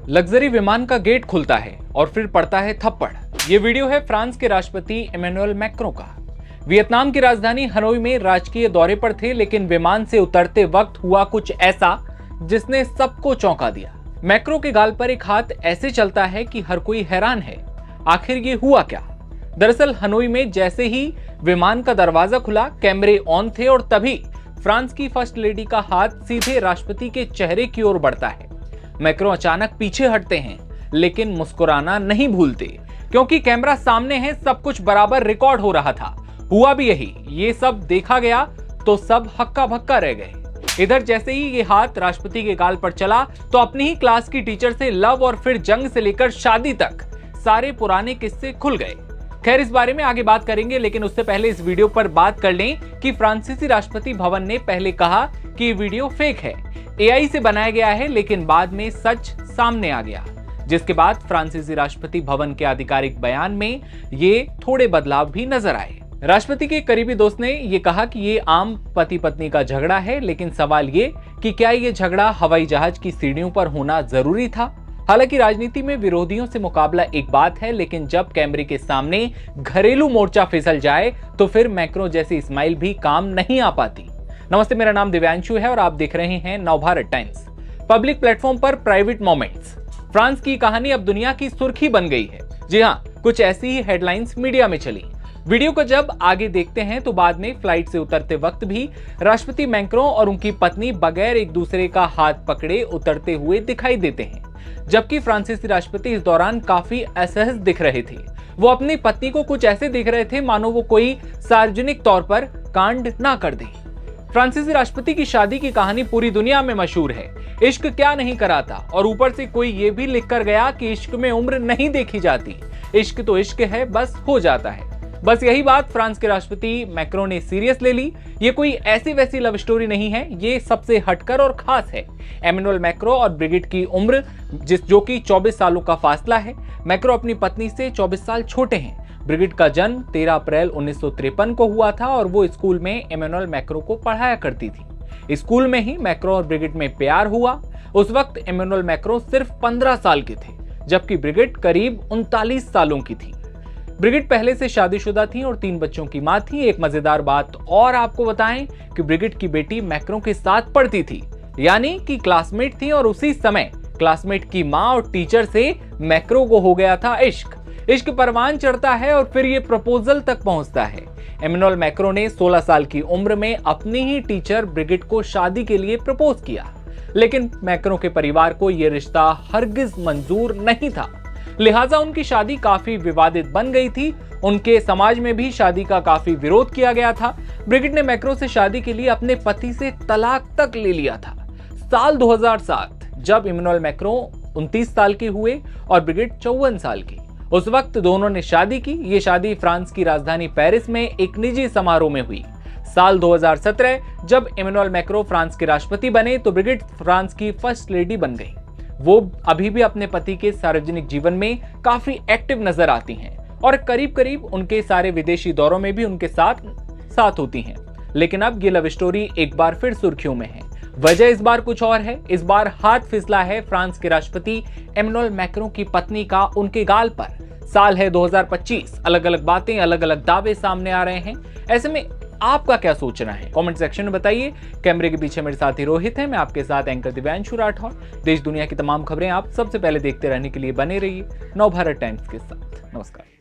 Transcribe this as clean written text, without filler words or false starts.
Luxury विमान का gate खुलता है और फिर पड़ता है थप्पड़। ये वीडियो है फ्रांस के राष्ट्रपति इमैनुअल मैक्रों का। वियतनाम की राजधानी हनोई में राजकीय दौरे पर थे, लेकिन विमान से उतरते वक्त हुआ कुछ ऐसा जिसने सबको चौंका दिया। मैक्रों के गाल पर एक हाथ ऐसे चलता है कि हर कोई हैरान है, आखिर ये हुआ क्या। दरअसल हनोई में जैसे ही विमान का दरवाजा खुला, कैमरे ऑन थे और तभी फ्रांस की फर्स्ट लेडी का हाथ सीधे राष्ट्रपति के चेहरे की ओर बढ़ता है। मैक्रों अचानक पीछे हटते हैं, लेकिन मुस्कुराना नहीं भूलते, क्योंकि कैमरा सामने है, सब कुछ बराबर रिकॉर्ड हो रहा था। हुआ भी यही, ये सब देखा गया तो सब हक्का भक्का रह गए। इधर जैसे ही ये हाथ राष्ट्रपति के गाल पर चला तो अपनी ही क्लास की टीचर से लव और फिर जंग से लेकर शादी तक सारे पुराने किस्से खुल गए। खैर, इस बारे में आगे बात करेंगे, लेकिन उससे पहले इस वीडियो पर बात कर लें कि फ्रांसीसी राष्ट्रपति भवन ने पहले कहा कि ये वीडियो फेक है, एआई से बनाया गया है, लेकिन बाद में सच सामने आ गया, जिसके बाद फ्रांसीसी राष्ट्रपति भवन के आधिकारिक बयान में ये थोड़े बदलाव भी नजर आए। राष्ट्रपति के करीबी दोस्त ने ये कहा कि ये आम पति पत्नी का झगड़ा है, लेकिन सवाल ये कि क्या ये झगड़ा हवाई जहाज की सीढ़ियों पर होना जरूरी था। हालांकि राजनीति में विरोधियों से मुकाबला एक बात है, लेकिन जब कैमरे के सामने घरेलू मोर्चा फिसल जाए तो फिर मैक्रों जैसी स्माइल भी काम नहीं आ पाती। नमस्ते, मेरा नाम दिव्यांशु है और आप देख रहे हैं नवभारत टाइम्स। पब्लिक प्लेटफॉर्म पर प्राइवेट मोमेंट्स, फ्रांस की कहानी अब दुनिया की सुर्खी बन गई है। जी हाँ, कुछ ऐसी ही हेडलाइंस मीडिया में चली। वीडियो को जब आगे देखते हैं तो बाद में फ्लाइट से उतरते वक्त भी राष्ट्रपति मैक्रों और उनकी पत्नी बगैर एक दूसरे का हाथ पकड़े उतरते हुए दिखाई देते हैं, जबकि फ्रांसीसी राष्ट्रपति इस दौरान काफी असहज दिख रहे थे। वो अपनी पत्नी को कुछ ऐसे दिख रहे थे मानो वो कोई सार्वजनिक तौर पर कांड ना कर दे। फ्रांसीसी राष्ट्रपति की शादी की कहानी पूरी दुनिया में मशहूर है। इश्क क्या नहीं कराता, और ऊपर से कोई ये भी लिख कर गया कि इश्क में उम्र नहीं देखी जाती, इश्क तो इश्क है, बस हो जाता है। बस यही बात फ्रांस के राष्ट्रपति मैक्रों ने सीरियस ले ली। ये कोई ऐसी वैसी लव स्टोरी नहीं है, ये सबसे हटकर और खास है। इमैनुअल मैक्रों और ब्रिगिट की उम्र जो कि 24 सालों का फासला है। मैक्रों अपनी पत्नी से 24 साल छोटे हैं। ब्रिगिट का जन्म 13 अप्रैल 1953 को हुआ था और वो स्कूल में इमैनुअल मैक्रों को पढ़ाया करती थी। स्कूल में ही मैक्रों और ब्रिगिट में प्यार हुआ। उस वक्त इमैनुअल मैक्रों सिर्फ 15 साल के थे, जबकि ब्रिगिट करीब 39 सालों की थी। ब्रिगिट पहले से शादीशुदा थी और 3 बच्चों की मां थी। एक मजेदार बात और आपको बताएं कि ब्रिगिट की बेटी मैक्रों के साथ पढ़ती थी, यानी कि क्लासमेट थी, और उसी समय क्लासमेट की मां और टीचर से मैक्रों को हो गया था इश्क। इश्क परवान चढ़ता है और फिर ये प्रपोजल तक पहुंचता है। इमैनुअल मैक्रों ने 16 साल की उम्र में अपनी ही टीचर ब्रिगिट को शादी के लिए प्रपोज किया, लेकिन मैक्रों के परिवार को यह रिश्ता हरगिज मंजूर नहीं था। लिहाजा उनकी शादी काफी विवादित बन गई थी। उनके समाज में भी शादी का काफी विरोध किया गया था। ब्रिगिट ने मैक्रों से शादी के लिए अपने पति से तलाक तक ले लिया था। साल 2007 जब इमैनुअल मैक्रों 29 साल के हुए और ब्रिगिट 54 साल की, उस वक्त दोनों ने शादी की। ये शादी फ्रांस की राजधानी पेरिस में एक निजी समारोह में हुई। साल 2017 जब इमैनुअल मैक्रों फ्रांस के राष्ट्रपति बने तो ब्रिगिट फ्रांस की फर्स्ट लेडी बन गई। वो अभी भी अपने पति के सार्वजनिक जीवन में काफी एक्टिव नजर आती हैं और करीब करीब उनके सारे विदेशी दौरों में भी उनके साथ होती हैं। लेकिन अब ये लव स्टोरी एक बार फिर सुर्खियों में है। वजह इस बार कुछ और है। इस बार हाथ फिसला है फ्रांस के राष्ट्रपति इमैनुअल मैक्रों की पत्नी का उनके गाल पर। साल है 2025, अलग अलग बातें, अलग अलग दावे सामने आ रहे हैं। ऐसे में आपका क्या सोचना है, कमेंट सेक्शन में बताइए। कैमरे के पीछे मेरे साथी रोहित है, मैं आपके साथ एंकर दिव्यांशु राठौर। देश दुनिया की तमाम खबरें आप सबसे पहले देखते रहने के लिए बने रहिए नवभारत टाइम्स के साथ। नमस्कार।